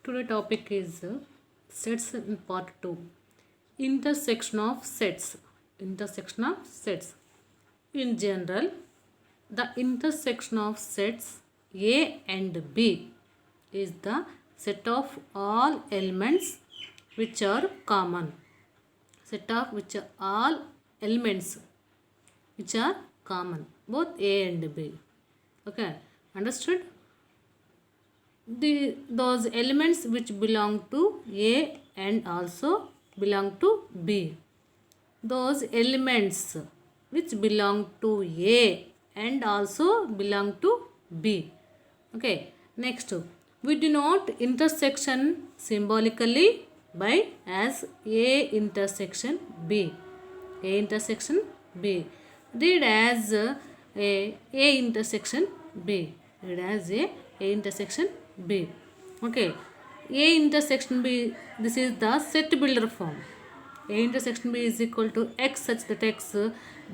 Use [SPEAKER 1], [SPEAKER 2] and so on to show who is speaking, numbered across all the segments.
[SPEAKER 1] Today topic is sets in part 2. Intersection of sets. Intersection of sets. In general, the intersection of sets A and B is the set of all elements which are common. Set of which are all elements which are common, both A and B. Okay, understood? Those elements which belong to A and also belong to B. Those elements which belong to A and also belong to B. Okay, next we denote intersection symbolically by as A intersection B. A intersection B. Read as A intersection B. Read as A intersection B. Okay. A intersection B, this is the set builder form. A intersection B is equal to X such that X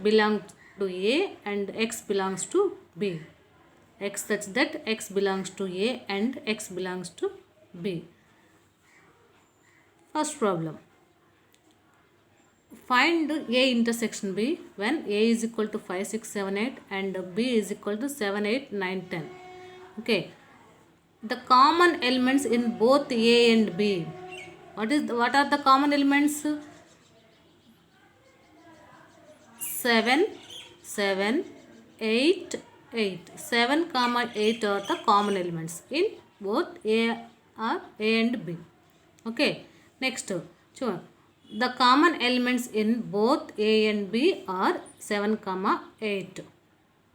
[SPEAKER 1] belongs to A and X belongs to B. X such that X belongs to A and X belongs to B. First problem. Find A intersection B when A is equal to 5, 6, 7, 8 and B is equal to 7, 8, 9, 10. Okay. The common elements in both A and B. What are the common elements? 7, 7, 8, 8. 7, 8 are the common elements in both A and B. Okay. Next, the common elements in both A and B are 7, 8.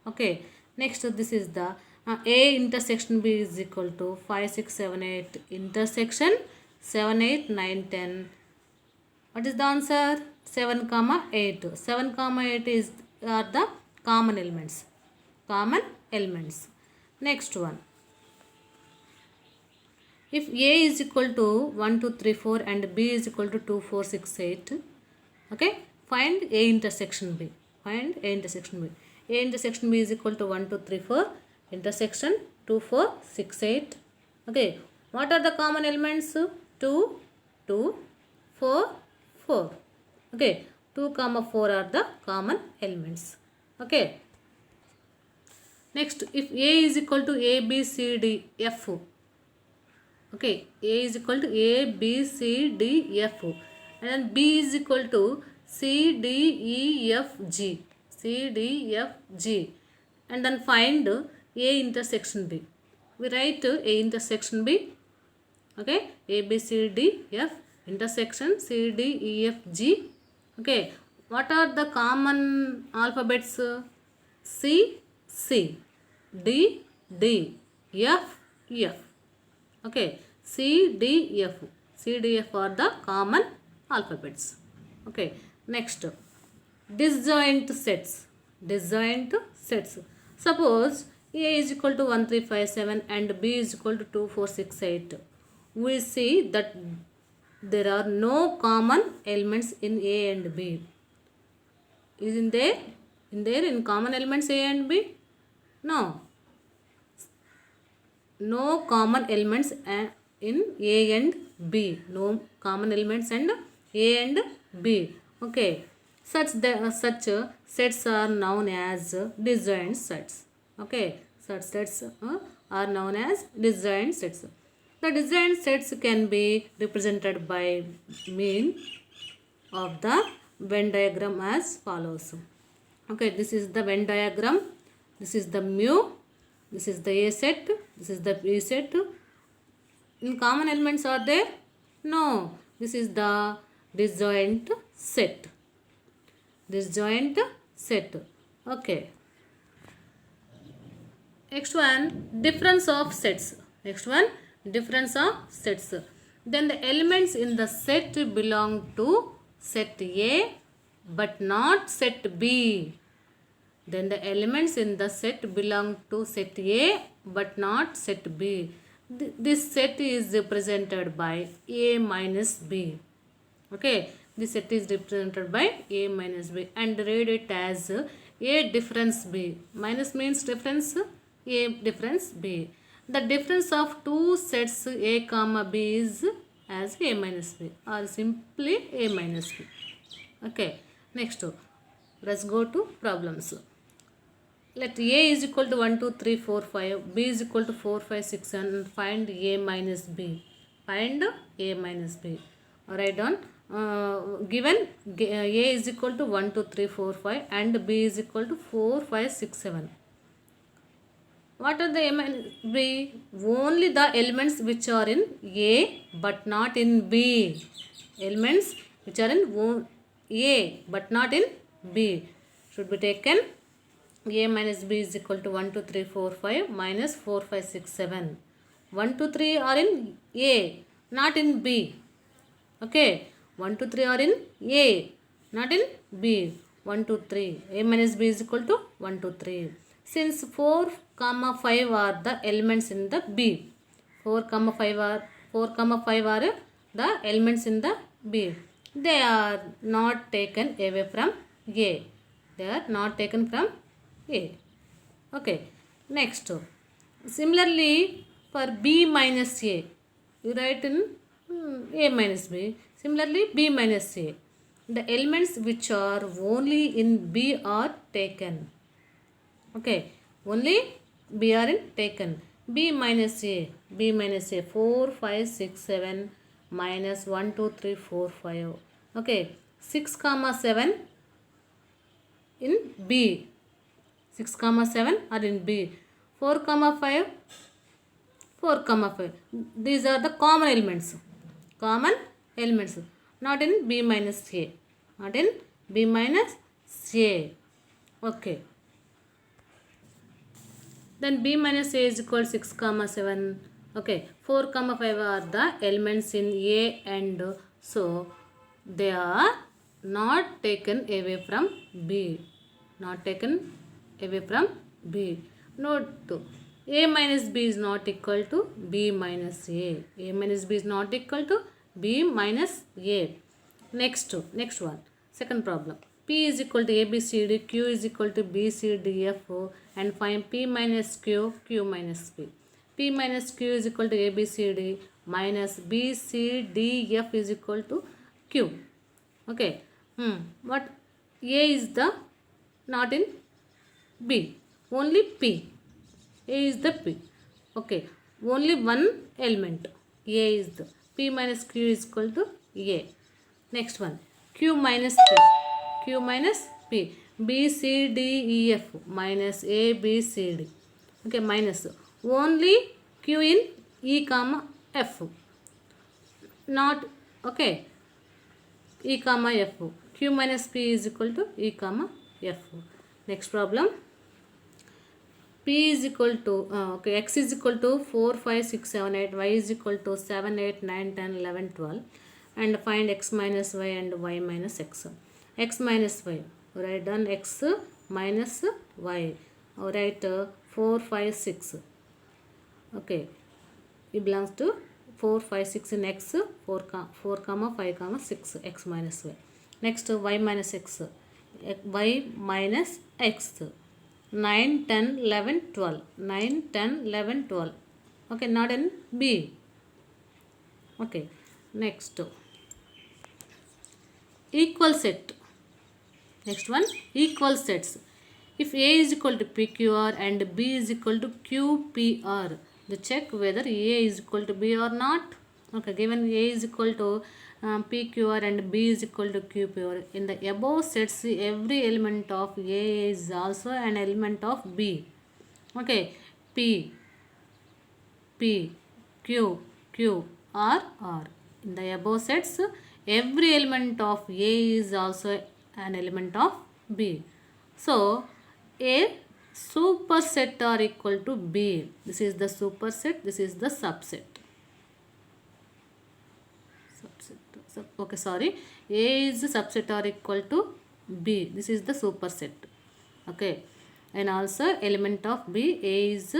[SPEAKER 1] Okay. Next, this is the A intersection B is equal to 5, 6, 7, 8 intersection 7, 8, 9, 10. What is the answer? 7, 8. 7, 8 are the common elements. Common elements. Next one. If A is equal to 1, 2, 3, 4 and B is equal to 2, 4, 6, 8. Okay. Find A intersection B. Find A intersection B. A intersection B is equal to 1, 2, 3, 4. Intersection 2, 4, 6, 8. Okay. What are the common elements? 2, 2, 4, 4. Okay. 2, 4 are the common elements. Okay. Next, if A is equal to A, B, C, D, F. Okay. A is equal to A, B, C, D, F. And B is equal to C, D, E, F, G. C, D, F, G. And then find A intersection B. We write A intersection B. Okay. A, B, C, D, F. Intersection C, D, E, F, G. Okay. What are the common alphabets? C, C. D, D. F, F. Okay. C, D, F. C, D, F are the common alphabets. Okay. Next. Disjoint sets. Disjoint sets. Suppose A is equal to 1, 3, 5, 7 and B is equal to 2, 4, 6, 8. We see that there are no common elements in A and B. Isn't there? In common elements A and B? No. No common elements in A and B. No common elements in A and B. Okay. Such sets are known as disjoint sets. Okay. Such sets are known as disjoint sets. The disjoint sets can be represented by mean of the Venn diagram as follows. Okay, this is the Venn diagram. This is the mu. This is the A set. This is the B set. In common elements are there? No. This is the disjoint set. Disjoint set. Okay. Next one, difference of sets. Next one, difference of sets. Then the elements in the set belong to set A but not set B. Then the elements in the set belong to set A but not set B. This set is represented by A minus B. Okay. This set is represented by A minus B and read it as A difference B. Minus means difference, A difference B. The difference of two sets A comma B is as A minus B or simply A minus B. Okay, next let's go to problems. Let A is equal to 1 2 3 4 5, B is equal to 4 5 6 7. Find A minus B. Find A minus B. Write down given A is equal to 1 2 3 4 5 and B is equal to 4 5 6 7. What are the A minus B? Only the elements which are in A but not in B. Elements which are in A but not in B should be taken. A minus B is equal to 1 2 3 4 5 minus 4 5 6 7. 1 2 3 are in A, not in B. Okay, 1 2 3 are in A, not in B. 1 2 3. A minus B is equal to 1 2 3. Since 4 comma 5 are the elements in the B, 4 comma 5 are the elements in the B. They are not taken away from A. They are not taken from A. Okay. Next. Similarly, for B minus A, you write in A minus B. Similarly, B minus A. The elements which are only in B are taken. Okay, only B are in taken. B minus A. 4 5 6 7 minus 1 2 3 4 5. Okay, 6 comma 7 in B. 6 comma 7 are in B. 4 comma 5. 4 comma 5. These are the common elements. Common elements. Not in B minus A. Not in B minus A. Okay. Then B minus A is equal to 6 comma 7. Okay. 4 comma 5 are the elements in A and so they are not taken away from B. Not taken away from B. Note 2. A minus B is not equal to B minus A. A minus B is not equal to B minus A. Next one. Second problem. P is equal to A, B, C, D. Q is equal to B, C, D, F. And find P minus Q, Q minus P. P minus Q is equal to A, B, C, D minus B, C, D, F is equal to Q. Okay. What? A is the not in B. Only P. A is the P. Okay. Only one element. A is the P minus Q is equal to A. Next one. Q minus P. Q minus P. B, C, D, E, F minus A, B, C, D. Okay, minus. Only Q in E, comma F. Not, okay. E, comma F. Q minus P is equal to E, comma F. Next problem. P is equal to, okay, X is equal to 4, 5, 6, 7, 8. Y is equal to 7, 8, 9, 10, 11, 12. And find X minus Y and Y minus X. X minus Y. Write down X minus Y. Write 4, 5, 6. Okay. It belongs to 4, 5, 6 in X. 4, 5, 6. X minus Y. Next Y minus X. Y minus X. 9, 10, 11, 12. 9, 10, 11, 12. Okay. Not in B. Okay. Next. Equal set. Next one, equal sets. If A is equal to PQR and B is equal to QPR, we check whether A is equal to B or not. Okay, given A is equal to PQR and B is equal to QPR, in the above sets, every element of A is also an element of B. Okay, P, Q, R. In the above sets, every element of A is also an element of B. So, A superset are equal to B. This is the superset, this is the subset. Okay, sorry. A is the subset are equal to B. This is the superset. Okay. And also element of B, A is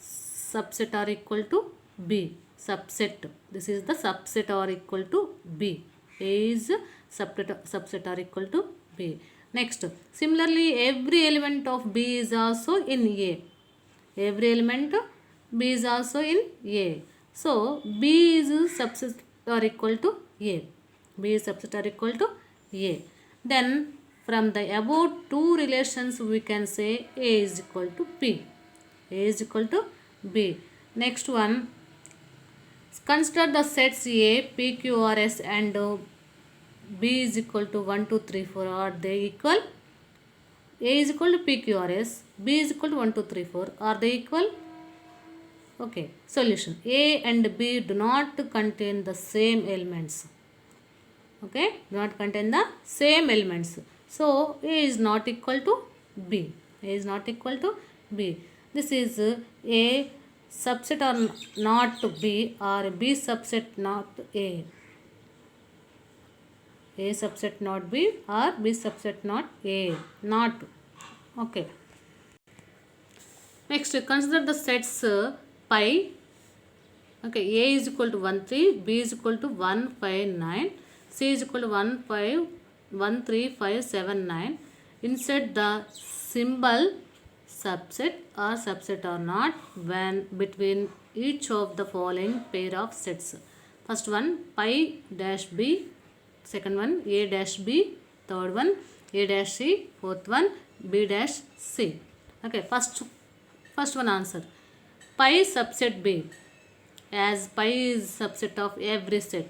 [SPEAKER 1] subset are equal to B. Subset. This is the subset are equal to B. A is subset are equal to B. Next, similarly, every element of B is also in A. Every element B is also in A. So B is subset or equal to A. B is subset or equal to A. Then from the above two relations we can say A is equal to B. A is equal to B. Next one, consider the sets A, P, Q, R, S and B is equal to 1, 2, 3, 4. Are they equal? A is equal to P, Q, R, S. B is equal to 1, 2, 3, 4. Are they equal? Okay. Solution. A and B do not contain the same elements. Okay. Do not contain the same elements. So, A is not equal to B. A is not equal to B. This is A subset or not B or B subset not A. A subset not B or B subset not A. Not. Okay. Next, consider the sets pi. Okay, A is equal to 1, 3, B is equal to 1, 5, 9, C is equal to 1, 5, 1, 3, 5, 7, 9. Insert the symbol subset or not when between each of the following pair of sets. First one, pi dash B. Second one, A dash B. Third one, A dash C. Fourth one, B dash C. Okay, first one answer. Pi subset B, as pi is subset of every set.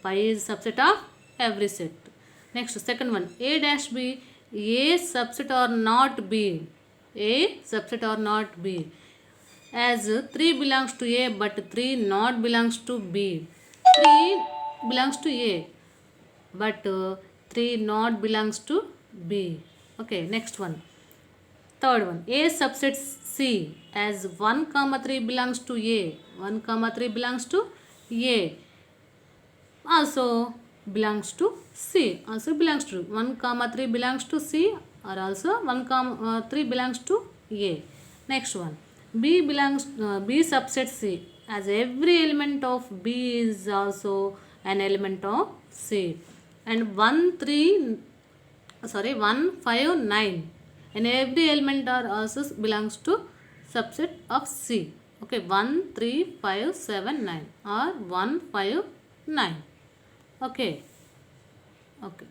[SPEAKER 1] Pi is subset of every set. Next, second one, A dash B. A subset or not B. A subset or not B. As 3 belongs to A but 3 not belongs to B. 3 belongs to A but 3 not belongs to B. Okay, next one. Third one, A subset C, as 1 comma 3 belongs to A. 1 comma 3 belongs to A. Also belongs to C. Also belongs to 1 comma 3 belongs to C or also 1 comma 3 belongs to A. Next one, B subset C, as every element of B is also an element of C. And 1, 5, 9. And every element are also belongs to subset of C. Okay, 1, 3, 5, 7, 9 or 1, 5, 9. Okay. Okay.